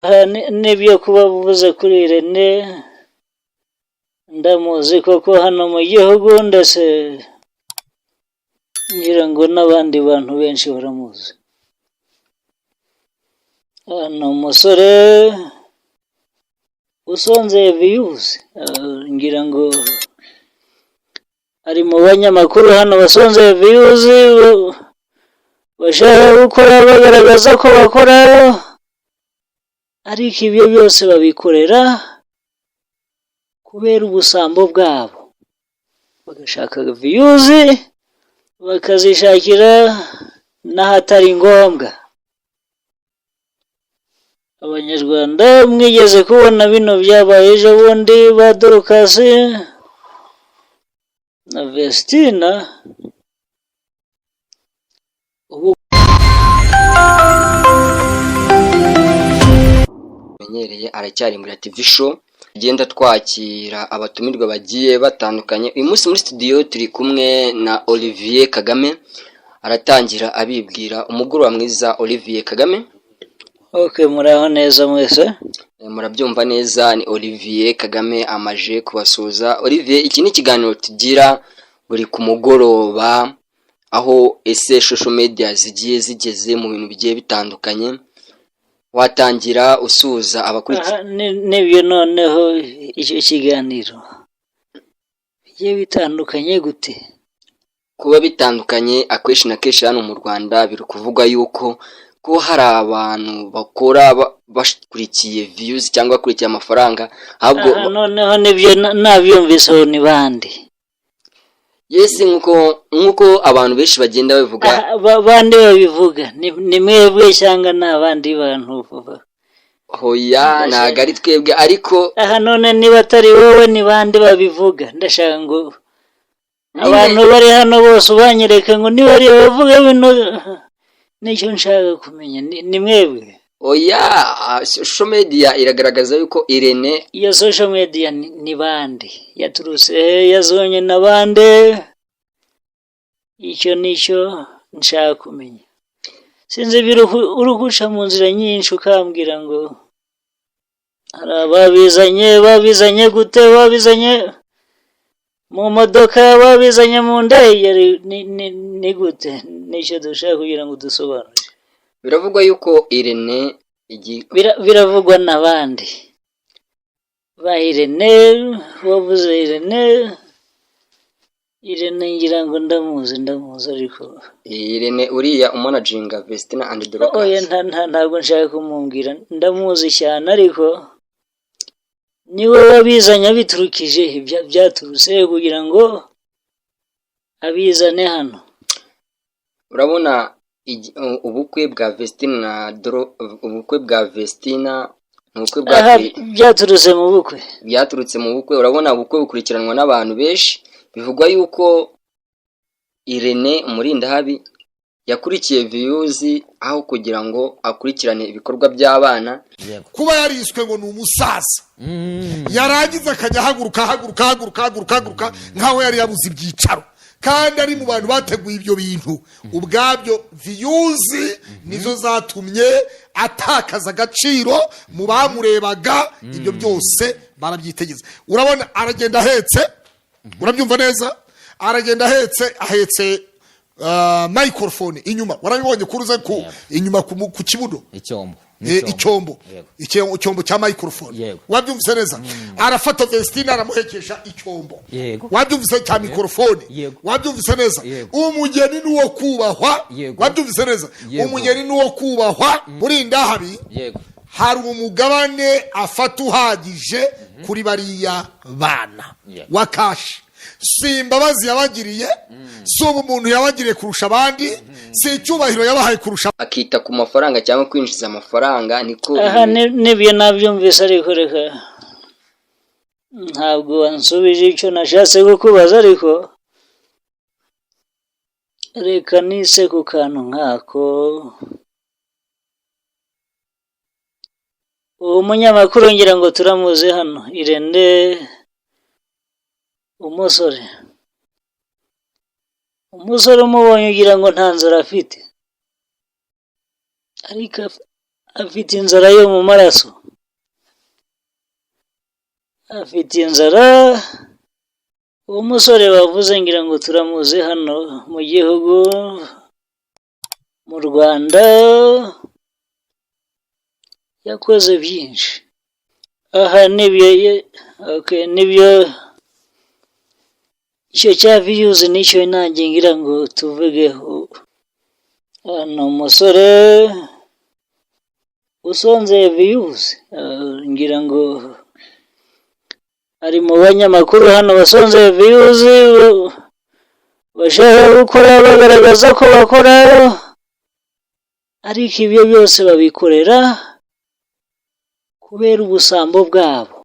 n'ibyo kuba buvuze kuri Irene ndamuzi koko hano mu gihugu ndetse ngira ngo n'abandi bantu benshi baramuzi. Ni umusore usonzeye views, ngira ngo ari mu banyamakuru hano basonzeye views bashaka gukora bagaragaza ko bakora, ariko ibyo byose babikorera kubera ubusambo bwabo, bagashaka views bakazishakira n'ahatari ngombwa. Abanyarwanda mwigeze kubona bino byabaye ejo bundi ba Dorcas na Vestina, menyereye aracyari muri TV show, genda twakira abatumirwa bagiye batandukanye. Uyu munsi muri studio turi kumwe na Olivier Kagame, aratangira abibwira. Umugoroba mwiza Olivier Kagame. Okay, muraho neza mwese? Murabyumva neza, ni Olivier Kagame amaje kubasuza. Olivier, iki ni ikiganiro tugira buri ku mugoroba, aho ese social media zigiye zigeze mu bintu bigiye bitandukanye. Watangira usuza abakurikira. N'ibyo noneho icyo kiganiro bigiye bitandukanye gute? Kuba bitandukanye akenshi na kenshi hano mu Rwanda biri kuvuga yuko ko hari abantu bakora bashikurikiye views cyangwa bakurikiye amafaranga, ahubwo noneho nibyo nabyumviseho ni bandi. Yes, nkuko abantu benshi bagenda babivuga. Bandi babivuga ni mwebwe cyangwa n'abandi bantu? Hoya ntago ari twebwe, ariko none niba atari wowe ni bandi babivuga. Ndashaka ngo abantu bari hano bose ubanyereka ngo niba ari bavuga bino, nicyo nshaka kumenya. Ni mwebwe? Oya, social media iragaragaza yuko Irene, iyo social media ni bandi, yaturuse yazonye nabande. Icyo nicyo nshaka kumenya. Sinzi uruguca mu nzira nyinshi ukambwira ngo hari babizanye gute, babizanye mu modoka, babizanye mu ndege, ni gute? Nicyo dushaka kugira ngo dusobanure. Biravugwa yuko Irene biravugwa n'abandi ba Irene, wavuze Irene ngira ngo ndamuzi ariko Irene uriya umanaginga Vestina and Dorcas. Oya, ntabwo nshaka kumubwira, ndamuzi cyane, ariko niwe wabizanye biturukije byaturutse kugira ngo abizane hano. Urabona ubukwe bwa Vestina ubukwe bwa Vestina n'ubukwe bwa byaturutse mu bukwe. Urabona ubukwe bukurikiranwa n'abantu benshi. Bivugwa yuko Irene Umurindahabi yakurikiye views aho kugira ngo akurikirane ibikorwa by'abana. Kuba yariswe ngo ni umusaza, yaragize akajya haguruka nkaho yari yabuze ibyicaro, kandi ari mu bantu bateguye ibyo bintu. Ubwabyo views nizo zatumye atakaza agaciro mu bamurebaga. Ibyo byose barabyitegeza. Urabona aragenda ahetse, urabyumva neza, aragenda ahetse microphone inyuma. Warabibonye kuruze ku inyuma ku kibuno, icyombo cya microphone. Wabyumvise neza? Arafata Vestina aramuhekesha icyombo. Wabyumvise cya microphone? Wabyumvise neza? Umugeni nuwo kubahwa. Wabyumvise neza? Umugeni nuwo kubahwa. Murindahabi hari umugabane afata uhagije kuri bariya bana wa kashi. Si imbabazi yabagiriye, si umuntu yabagiriye kurusha abandi, si icyubahiro yabahaye kurusha. Akita ku mafaranga cyangwa kwinjiza amafaranga. Niko nibyo nabyumvise, ariko reka ntabwo wansubije icyo nashatse kukubaza, ariko reka nise ku kantu nkako. Uwo munyamakuru ngira ngo turamuzi hano, Irene, umusore umubonye ugira ngo nta nzara afite, ariko afite inzara yo mu maraso, afite inzara. Uwo musore bavuze ngira ngo turamuzi hano mu gihugu mu Rwanda, yakoze byinshi. Aha nibyo icyo cya views nicyo nanjye ngira ngo tuvugeho. Hano umusore usonzeye views, ngira ngo ari mu banyamakuru hano basonzeye views, bashaka gukora bagaragaza ko bakora, ariko ibyo byose babikorera kubera ubusambo bwabo.